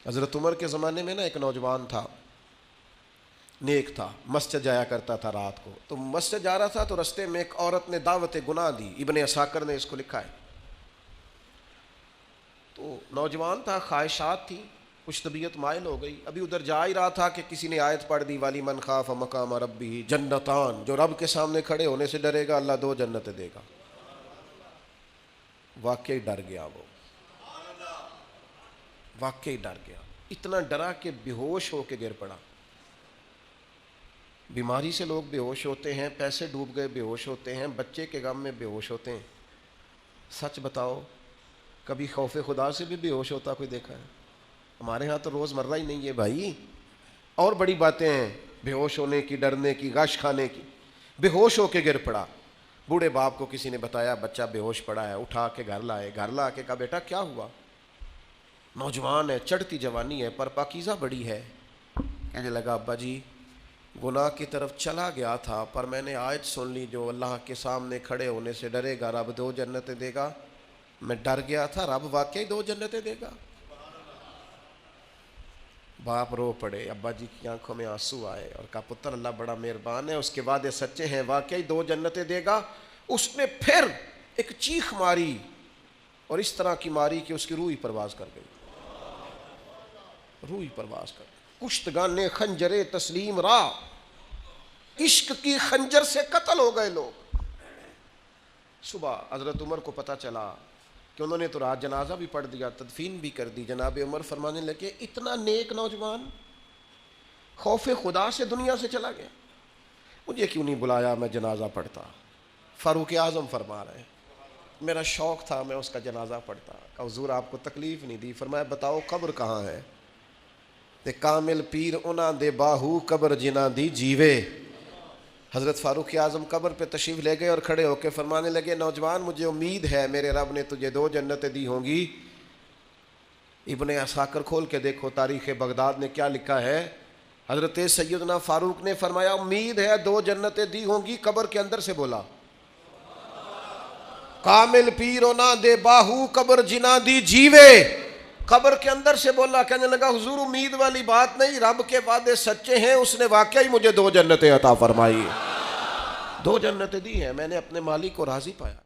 حضرت عمر کے زمانے میں نا ایک نوجوان تھا، نیک تھا، مسجد جایا کرتا تھا رات کو. تو مسجد جا رہا تھا تو رستے میں ایک عورت نے دعوت گناہ دی. ابن عساکر نے اس کو لکھا ہے. تو نوجوان تھا، خواہشات تھی، کچھ طبیعت مائل ہو گئی. ابھی ادھر جا ہی رہا تھا کہ کسی نے آیت پڑھ دی، والی من خاف مقام ربہ جنتان، جو رب کے سامنے کھڑے ہونے سے ڈرے گا اللہ 2 جنتیں دے گا. واقعی ڈر گیا، وہ واقعی ڈر گیا. اتنا ڈرا کہ بے ہوش ہو کے گر پڑا. بیماری سے لوگ بے ہوش ہوتے ہیں، پیسے ڈوب گئے بے ہوش ہوتے ہیں، بچے کے غم میں بے ہوش ہوتے ہیں. سچ بتاؤ کبھی خوف خدا سے بھی بے ہوش ہوتا کوئی دیکھا ہے؟ ہمارے ہاں تو روز مرہ ہی نہیں ہے بھائی. اور بڑی باتیں ہیں بے ہوش ہونے کی، ڈرنے کی، غش کھانے کی. بے ہوش ہو کے گر پڑا. بوڑھے باپ کو کسی نے بتایا بچہ بے ہوش پڑا ہے. اٹھا کے گھر لائے. گھر لا کے کہا بیٹا کیا ہوا؟ نوجوان ہے، چڑھتی جوانی ہے، پر پاکیزہ بڑی ہے. کہنے لگا ابا جی گناہ کی طرف چلا گیا تھا، پر میں نے آیت سن لی جو اللہ کے سامنے کھڑے ہونے سے ڈرے گا رب 2 جنتیں دے گا. میں ڈر گیا تھا، رب واقعی 2 جنتیں دے گا. باپ رو پڑے. ابا جی کی آنکھوں میں آنسو آئے اور کہا پتر اللہ بڑا مہربان ہے، اس کے وعدے سچے ہیں، واقعی 2 جنتیں دے گا. اس نے پھر ایک چیخ ماری اور اس طرح کی ماری کہ اس کی روح ہی پرواز کر گئی. روح ہی پرواز کر گئی. کشتگان خنجر تسلیم را، عشق کی خنجر سے قتل ہو گئے لوگ. صبح حضرت عمر کو پتہ چلا کہ انہوں نے تو رات جنازہ بھی پڑھ دیا، تدفین بھی کر دی. جناب عمر فرمانے لگے اتنا نیک نوجوان خوف خدا سے دنیا سے چلا گیا، مجھے کیوں نہیں بلایا میں جنازہ پڑھتا. فاروق اعظم فرما رہے ہیں میرا شوق تھا میں اس کا جنازہ پڑھتا. کہ حضور آپ کو تکلیف نہیں دی. فرمایا بتاؤ قبر کہاں ہے؟ تے کامل پیر انہاں دے باہو قبر جنہ دی جیوے. حضرت فاروق اعظم قبر پہ تشریف لے گئے اور کھڑے ہو کے فرمانے لگے نوجوان مجھے امید ہے میرے رب نے تجھے 2 جنتیں دی ہوں گی. ابن عساکر کھول کے دیکھو تاریخ بغداد نے کیا لکھا ہے. حضرت سیدنا فاروق نے فرمایا امید ہے 2 جنتیں دی ہوں گی. قبر کے اندر سے بولا کامل پیرو نہ دے باہو قبر جنہ دی جیوے. قبر کے اندر سے بولا. کہنے لگا حضور امید والی بات نہیں، رب کے وعدے سچے ہیں، اس نے واقعی مجھے 2 جنتیں عطا فرمائی. 2 جنتیں دی ہیں، میں نے اپنے مالک کو راضی پایا.